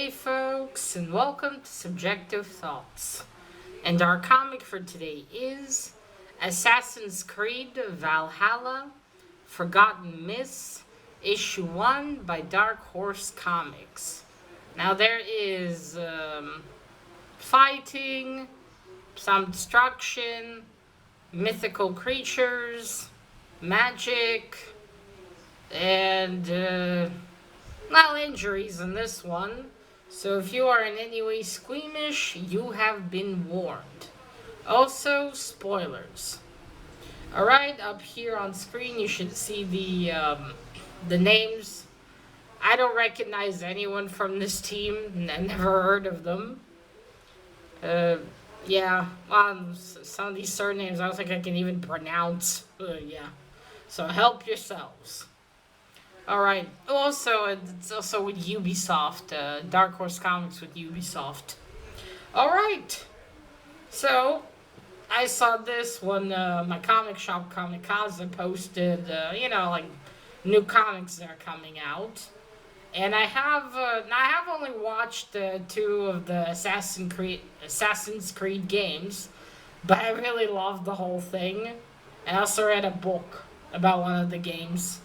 Hey folks, and welcome to Subjective Thoughts. And our comic for today is Assassin's Creed Valhalla, Forgotten Myths, Issue 1 by Dark Horse Comics. Now there is fighting, some destruction, mythical creatures, magic, and injuries in this one. So if you are in any way squeamish, you have been warned. Also, spoilers. Alright, up here on screen you should see the names. I don't recognize anyone from this team. I never heard of them. Some of these surnames I don't think I can even pronounce. So help yourselves. Alright, it's also with Ubisoft, Dark Horse Comics with Ubisoft. Alright, so I saw this when my comic shop, Kamikaze, posted, new comics that are coming out. And I have only watched 2 of the Assassin's Creed games, but I really loved the whole thing. I also read a book about one of the games.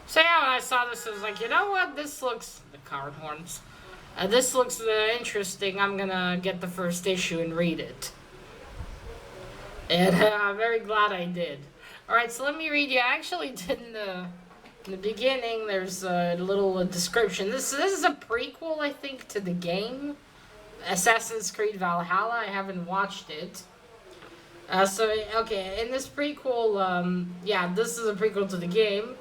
So yeah, when I saw this, I was like, you know what, this looks... The card horns. This looks interesting. I'm gonna get the first issue and read it. And I'm very glad I did. Alright, so let me read you. I actually did in the beginning, there's a little description. This is a prequel, I think, to the game. Assassin's Creed Valhalla. I haven't watched it. In this prequel, this is a prequel to the game.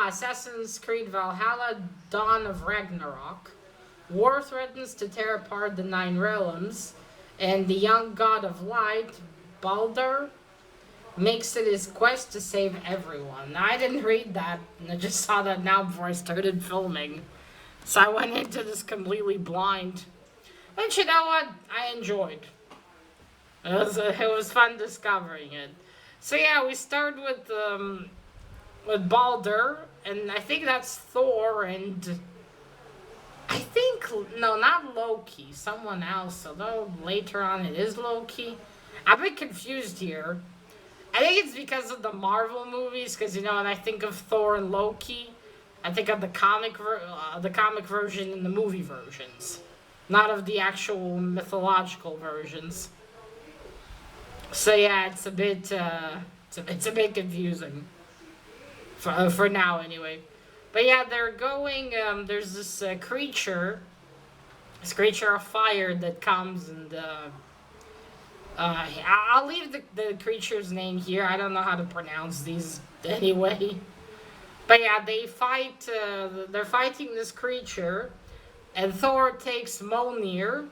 Assassin's Creed Valhalla, Dawn of Ragnarok. War threatens to tear apart the 9 realms, and the young god of light, Baldur, makes it his quest to save everyone. Now, I didn't read that, and I just saw that now before I started filming. So I went into this completely blind. But you know what? I enjoyed. It was fun discovering it. So yeah, we start with Baldur, and I think that's Thor, and no, not Loki, someone else, although later on it is Loki. I'm a bit confused here. I think it's because of the Marvel movies, because, when I think of Thor and Loki, I think of the comic version and the movie versions, not of the actual mythological versions. So yeah, it's a bit confusing. For now, anyway. But yeah, they're going, there's this creature of fire that comes, and I'll leave the creature's name here. I don't know how to pronounce these anyway. But yeah, they're fighting this creature, and Thor takes Mjolnir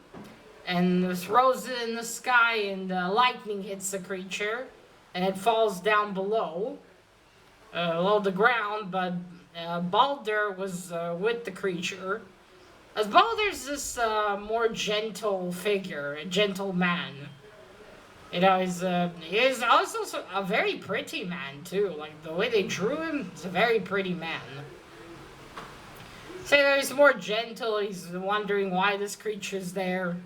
and throws it in the sky, and lightning hits the creature, and it falls down below the ground, but Baldur was with the creature. As Baldur's this more gentle figure, a gentle man. He's also a very pretty man too. Like the way they drew him, he's a very pretty man. So he's more gentle. He's wondering why this creature's there.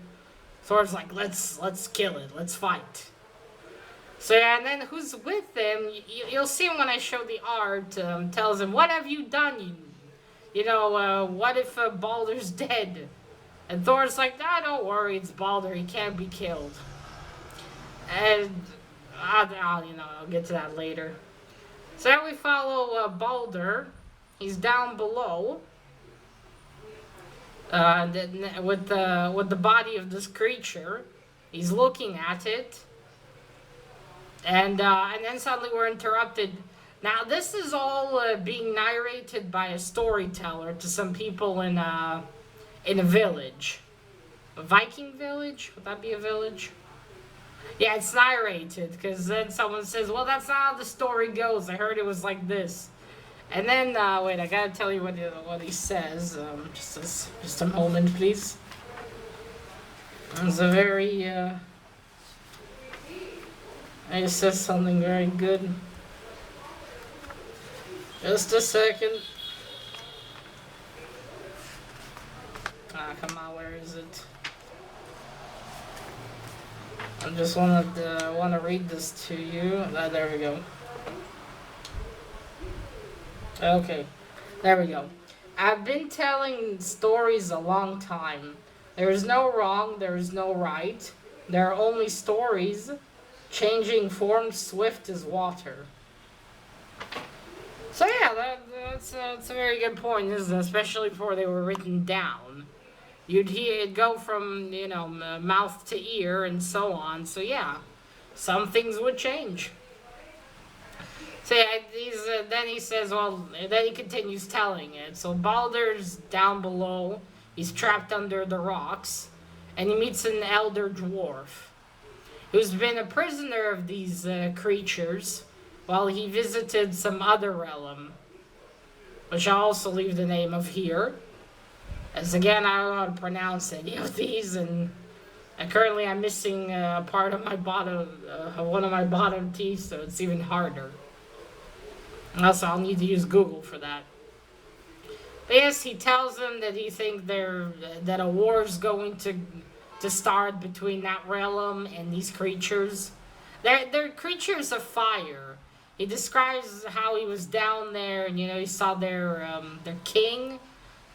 Thor's like, let's kill it. Let's fight. So yeah, and then who's with them? You'll see him when I show the art. Tells him, "What have you done? What if Baldur's dead?" And Thor's like, "Nah, don't worry. It's Baldur. He can't be killed." And I'll get to that later. So now we follow Baldur. He's down below. With the body of this creature, he's looking at it. And then suddenly we're interrupted. Now this is all being narrated by a storyteller to some people in a village, a Viking village. Would that be a village? Yeah, it's narrated because then someone says, "Well, that's not how the story goes. I heard it was like this." And then wait, I gotta tell you what he says. Just a moment, please. It's a very He says something very good. Just a second. come on, where is it? I just wanna read this to you. There we go. Okay, there we go. I've been telling stories a long time. There is no wrong, there is no right. There are only stories, changing form swift as water. So yeah, that's a very good point, isn't it? Especially before they were written down. You'd hear it go from, mouth to ear and so on. So yeah, some things would change. So yeah, then he says, then he continues telling it. So Baldur's down below. He's trapped under the rocks. And he meets an elder dwarf who's been a prisoner of these creatures while he visited some other realm, which I'll also leave the name of here. As again, I don't know how to pronounce any of these, and currently I'm missing part of my one of my bottom teeth, so it's even harder. Also, I'll need to use Google for that. But yes, he tells them that he thinks that a war is going to start between that realm and these creatures. They're creatures of fire. He describes how he was down there, and he saw their king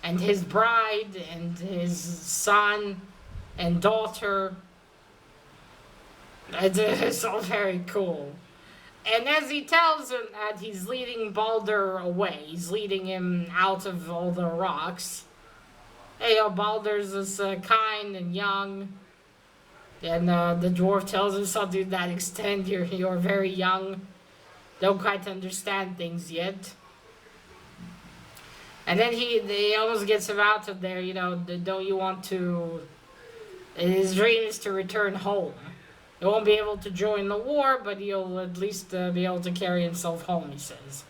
and his bride and his son and daughter. It's all very cool. And as he tells him that, he's leading Baldur away. He's leading him out of all the rocks. Hey, Baldur's this kind and young. And the dwarf tells him, so to that extent, you're very young. Don't quite understand things yet. And then he almost gets him out of there, don't you want to... His dream is to return home. He won't be able to join the war, but he'll at least be able to carry himself home, he says.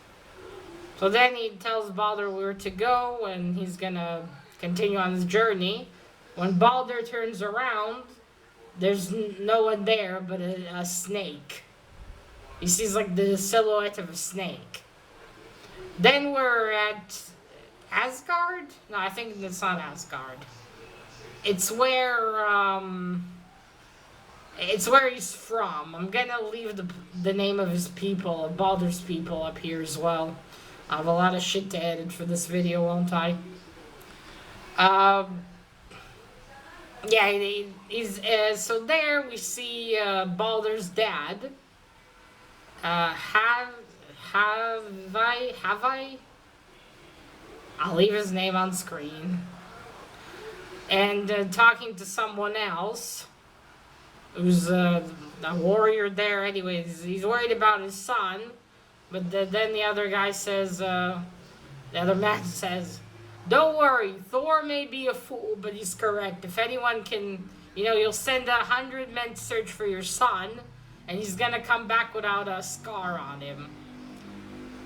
So then he tells Baldur where to go, and he's gonna continue on his journey. When Baldur turns around, there's no one there but a snake. He sees like the silhouette of a snake. Then we're at Asgard? No, I think it's not Asgard. It's where he's from. I'm gonna leave the name of his people, of Baldur's people, up here as well. I have a lot of shit to edit for this video, won't I? Yeah, so there we see Baldur's dad. Have I? I'll leave his name on screen. And talking to someone else who's a warrior there. Anyways, he's worried about his son, but then the other guy says, the other man says, don't worry, Thor may be a fool, but he's correct. If anyone can, you'll send 100 men to search for your son, and he's gonna come back without a scar on him.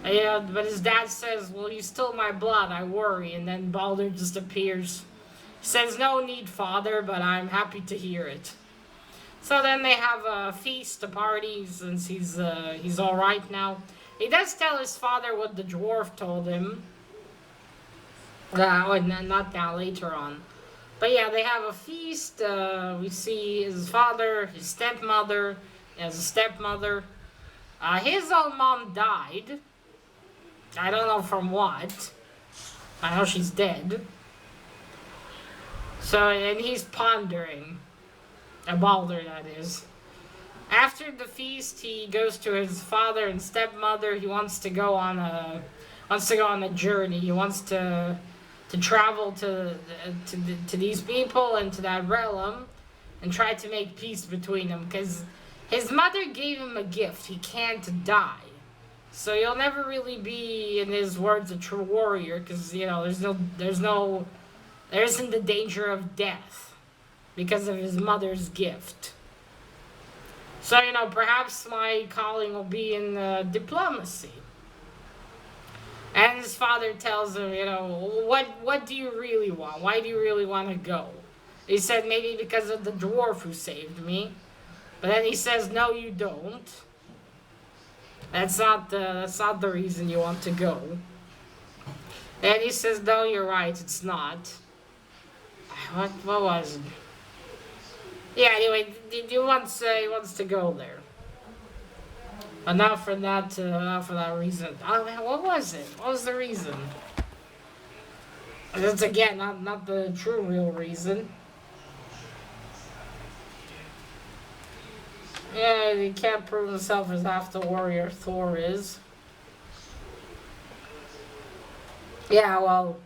But his dad says, well, you stole my blood, I worry, and then Baldur just appears. He says, no need, father, but I'm happy to hear it. So then they have a feast, a party, since he's all right now. He does tell his father what the dwarf told him. Not now, later on. But yeah, they have a feast. We see his father, his stepmother. He has a stepmother. His own mom died. I don't know from what. I know she's dead. So, and he's pondering. Baldur, that is. After the feast, he goes to his father and stepmother. He wants to go on a journey. He wants to travel to these people and to that realm and try to make peace between them, because his mother gave him a gift. He can't die. So he'll never really be, in his words, a true warrior, because there isn't the danger of death because of his mother's gift. So, perhaps my calling will be in diplomacy. And his father tells him, what do you really want? Why do you really want to go? He said, maybe because of the dwarf who saved me. But then he says, no, you don't. That's not the reason you want to go. And he says, no, you're right, it's not. what was it? Yeah, anyway, he wants to go there. But not for that reason. Oh man, what was it? What was the reason? It's again not the true real reason. Yeah, he can't prove himself as half the warrior Thor is. Yeah, well,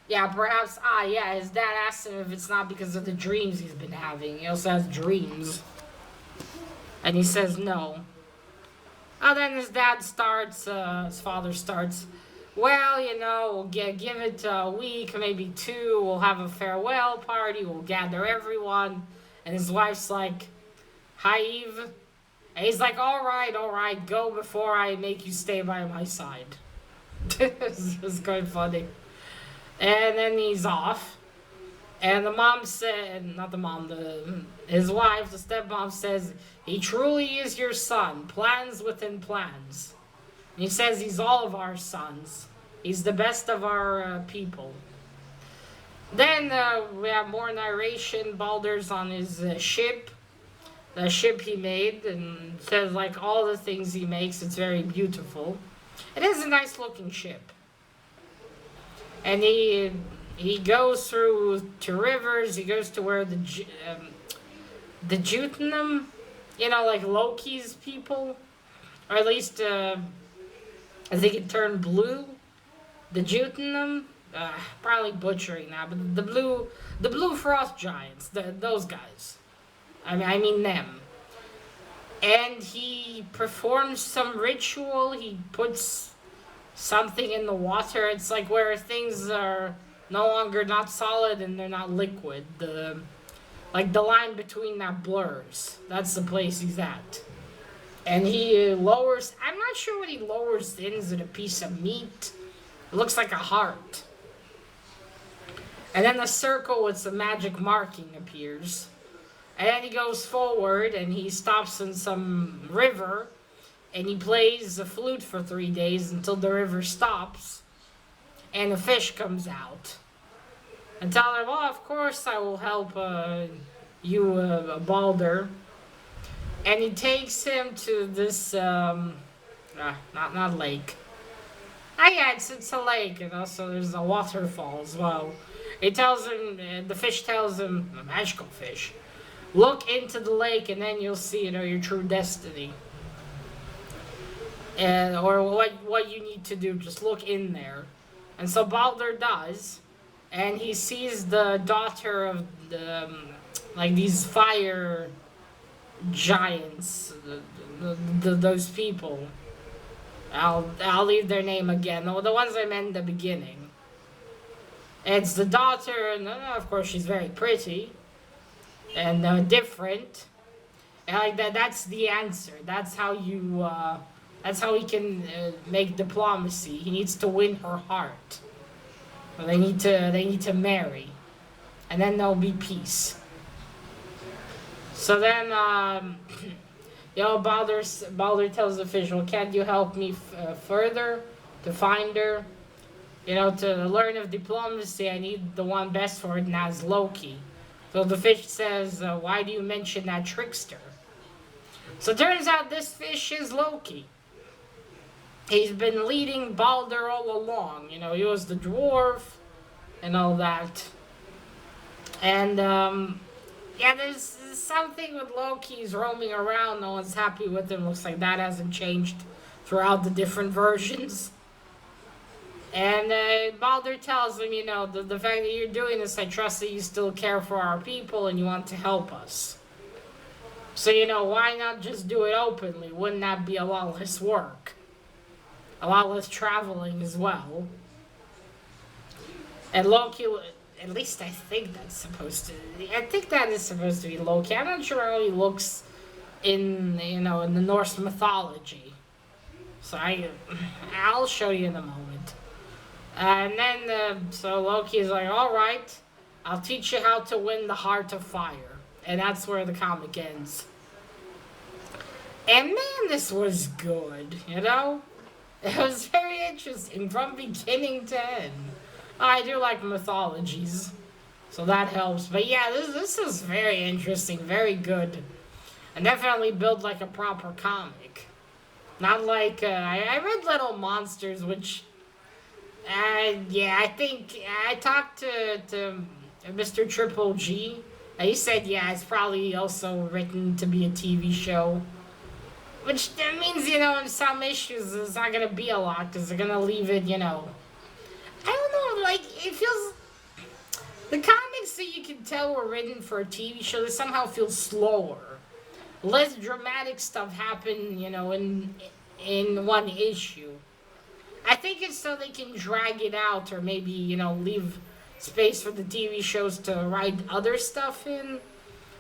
yeah, perhaps. Yeah, his dad asked him if it's not because of the dreams he's been having. He also has dreams, and he says no. Oh, then his father starts. Well, we'll give it a week, maybe two. We'll have a farewell party. We'll gather everyone. And his wife's like, hi, Eve. And he's like, all right, go before I make you stay by my side. It's quite funny. And then he's off. And the mom said, not the mom, his wife, the stepmom says, he truly is your son, plans within plans. And he says he's all of our sons. He's the best of our people. Then we have more narration. Baldur's on his ship, the ship he made, and says like all the things he makes, it's very beautiful. It is a nice looking ship. And he goes through to rivers. He goes to where the Jotunum, like Loki's people, or at least I think it turned blue. The Jotunum, probably butchering that, but the blue frost giants, those guys. I mean them. And he performs some ritual. He puts something in the water. It's like where things are no longer not solid and they're not liquid. The line between that blurs. That's the place he's at. And he lowers, I'm not sure what he lowers in. Is it a piece of meat? It looks like a heart. And then the circle with the magic marking appears. And then he goes forward and he stops in some river. And he plays the flute for 3 days until the river stops. And a fish comes out. And tell him, well, of course I will help you, Balder. And he takes him to this, not lake. Yeah, it's a lake, so there's a waterfall as well. He tells him, the fish tells him, a magical fish, look into the lake and then you'll see, your true destiny. Or what you need to do, just look in there. And so Balder does, and he sees the daughter of these fire giants, those people. I'll leave their name again. The ones I meant in the beginning. It's the daughter, and of course she's very pretty and different. And that's the answer. That's how you. That's how he can make diplomacy. He needs to win her heart. Well, they need to marry, and then there'll be peace. So then, Balder tells the fish, well, can't you help me further to find her? To learn of diplomacy, I need the one best for it, and that's Loki. So the fish says, why do you mention that trickster? So it turns out this fish is Loki. He's been leading Balder all along. He was the dwarf and all that. And, there's something with Loki. He's roaming around. No one's happy with him. Looks like that hasn't changed throughout the different versions. And Balder tells him, the fact that you're doing this, I trust that you still care for our people and you want to help us. So, why not just do it openly? Wouldn't that be a lot less work? A lot less traveling as well. And Loki, at least I think that is supposed to be Loki. I'm not sure how he looks in the Norse mythology. So I'll show you in a moment. And then, so Loki is like, all right, I'll teach you how to win the heart of fire. And that's where the comic ends. And man, this was good, It was very interesting from beginning to end. I do like mythologies. So that helps. But yeah, this is very interesting, very good. And definitely built like a proper comic. Not like, I read Little Monsters, which, yeah, I think, I talked to Mr. Triple G. He said, yeah, it's probably also written to be a TV show. Which that means, in some issues, it's not going to be a lot, because they're going to leave it, I don't know, like, it feels... The comics that you can tell were written for a TV show, they somehow feel slower. Less dramatic stuff happen, in one issue. I think it's so they can drag it out, or maybe, leave space for the TV shows to write other stuff in.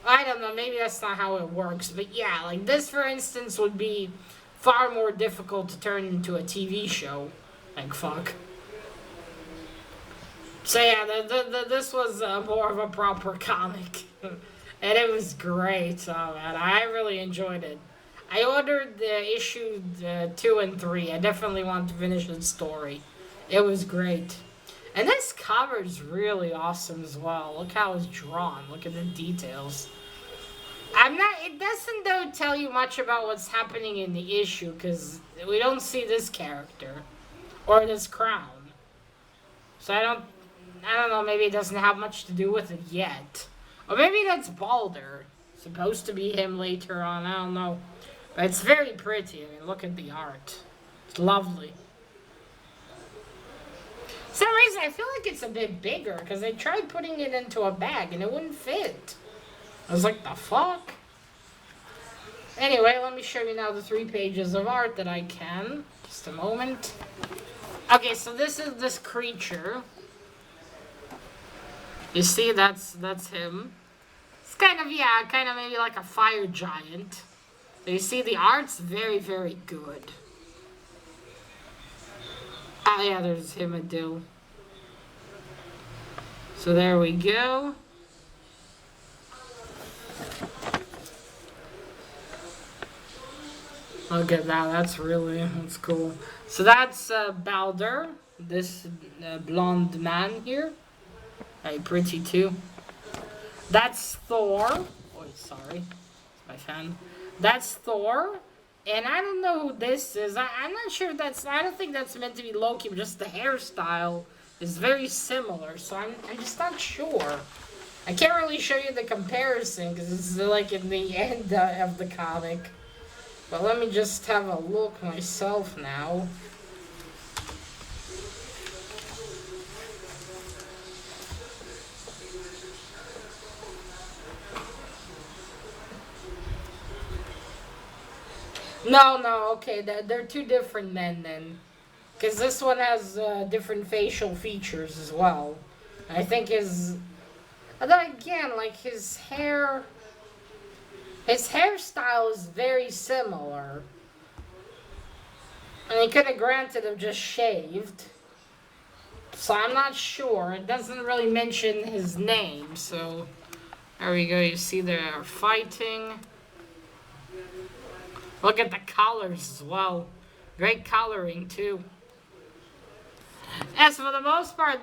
I don't know, maybe that's not how it works. But yeah, like this, for instance, would be far more difficult to turn into a TV show. Like, fuck. So yeah, this was more of a proper comic. And it was great. Oh man, I really enjoyed it. I ordered the issue 2 and 3. I definitely want to finish the story. It was great. And this cover is really awesome as well. Look how it's drawn. Look at the details. It doesn't though tell you much about what's happening in the issue, because we don't see this character. Or this crown. So I don't know, maybe it doesn't have much to do with it yet. Or maybe that's Balder. Supposed to be him later on, I don't know. But it's very pretty. I mean, look at the art. It's lovely. For some reason, I feel like it's a bit bigger, because they tried putting it into a bag and it wouldn't fit. I was like, the fuck? Anyway, let me show you now the 3 pages of art that I can. Just a moment. Okay, so this is this creature. You see, that's him. It's kind of maybe like a fire giant. So you see, the art's very, very good. Ah, yeah, there's him a do. So there we go. Look at that, that's cool. So that's Balder, this blonde man here. Very pretty too. That's Thor. Oh, sorry. It's my fan. That's Thor. And I don't know who this is. I'm not sure if that's... I don't think that's meant to be Loki, but just the hairstyle is very similar. So I'm just not sure. I can't really show you the comparison, because it's like in the end of the comic. But let me just have a look myself now. No, okay, they're 2 different men then. Because this one has different facial features as well. I think although again, like his hairstyle is very similar. And he could have granted him just shaved. So I'm not sure. It doesn't really mention his name, so there we go. You see they're fighting. Look at the colors as well. Great coloring too. As for the most part,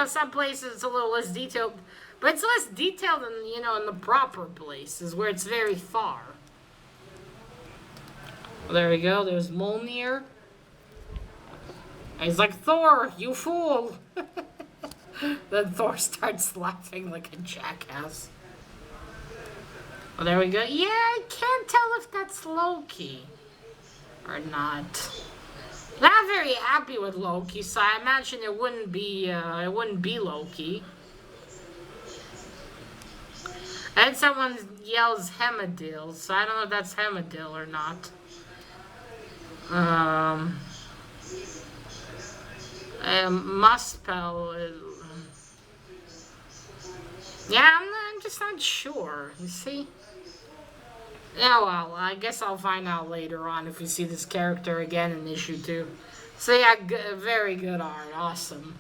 some places it's a little less detailed. But it's less detailed than, in the proper places where it's very far. Well, there we go. There's Mjolnir. And he's like, Thor, you fool. Then Thor starts laughing like a jackass. Well, there we go. Yeah, I can't tell if that's Loki or not. Not very happy with Loki, so I imagine it wouldn't be Loki. And someone yells Hemadil, so I don't know if that's Hemadil or not. Muspel. Yeah, I'm just not sure. You see? Yeah, well, I guess I'll find out later on if we see this character again in issue 2. So yeah, very good art. Awesome.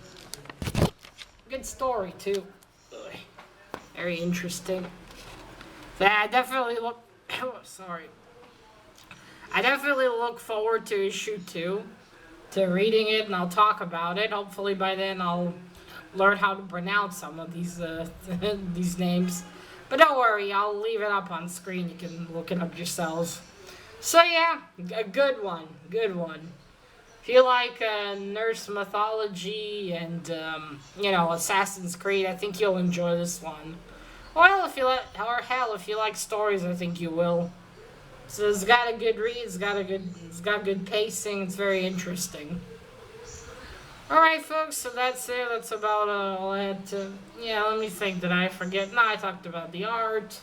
Good story, too. Very interesting. Yeah, I definitely look... sorry. I definitely look forward to issue 2. To reading it, and I'll talk about it. Hopefully by then I'll learn how to pronounce some of these these names. But don't worry, I'll leave it up on screen. You can look it up yourselves. So yeah, a good one, good one. If you like Nurse mythology and Assassin's Creed, I think you'll enjoy this one. Well, if you like stories, I think you will. So it's got a good read. It's got good pacing. It's very interesting. All right, folks. So that's it. That's about all I had to. Yeah, let me think. Did I forget? No, I talked about the art.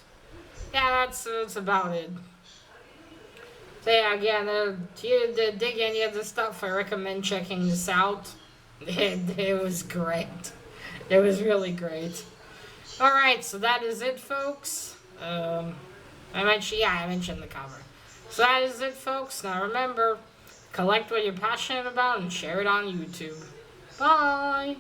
Yeah, that's about it. So yeah, again, to dig any of this stuff, I recommend checking this out. It was great. It was really great. All right, so that is it, folks. I mentioned the cover. So that is it, folks. Now remember, collect what you're passionate about and share it on YouTube. Bye.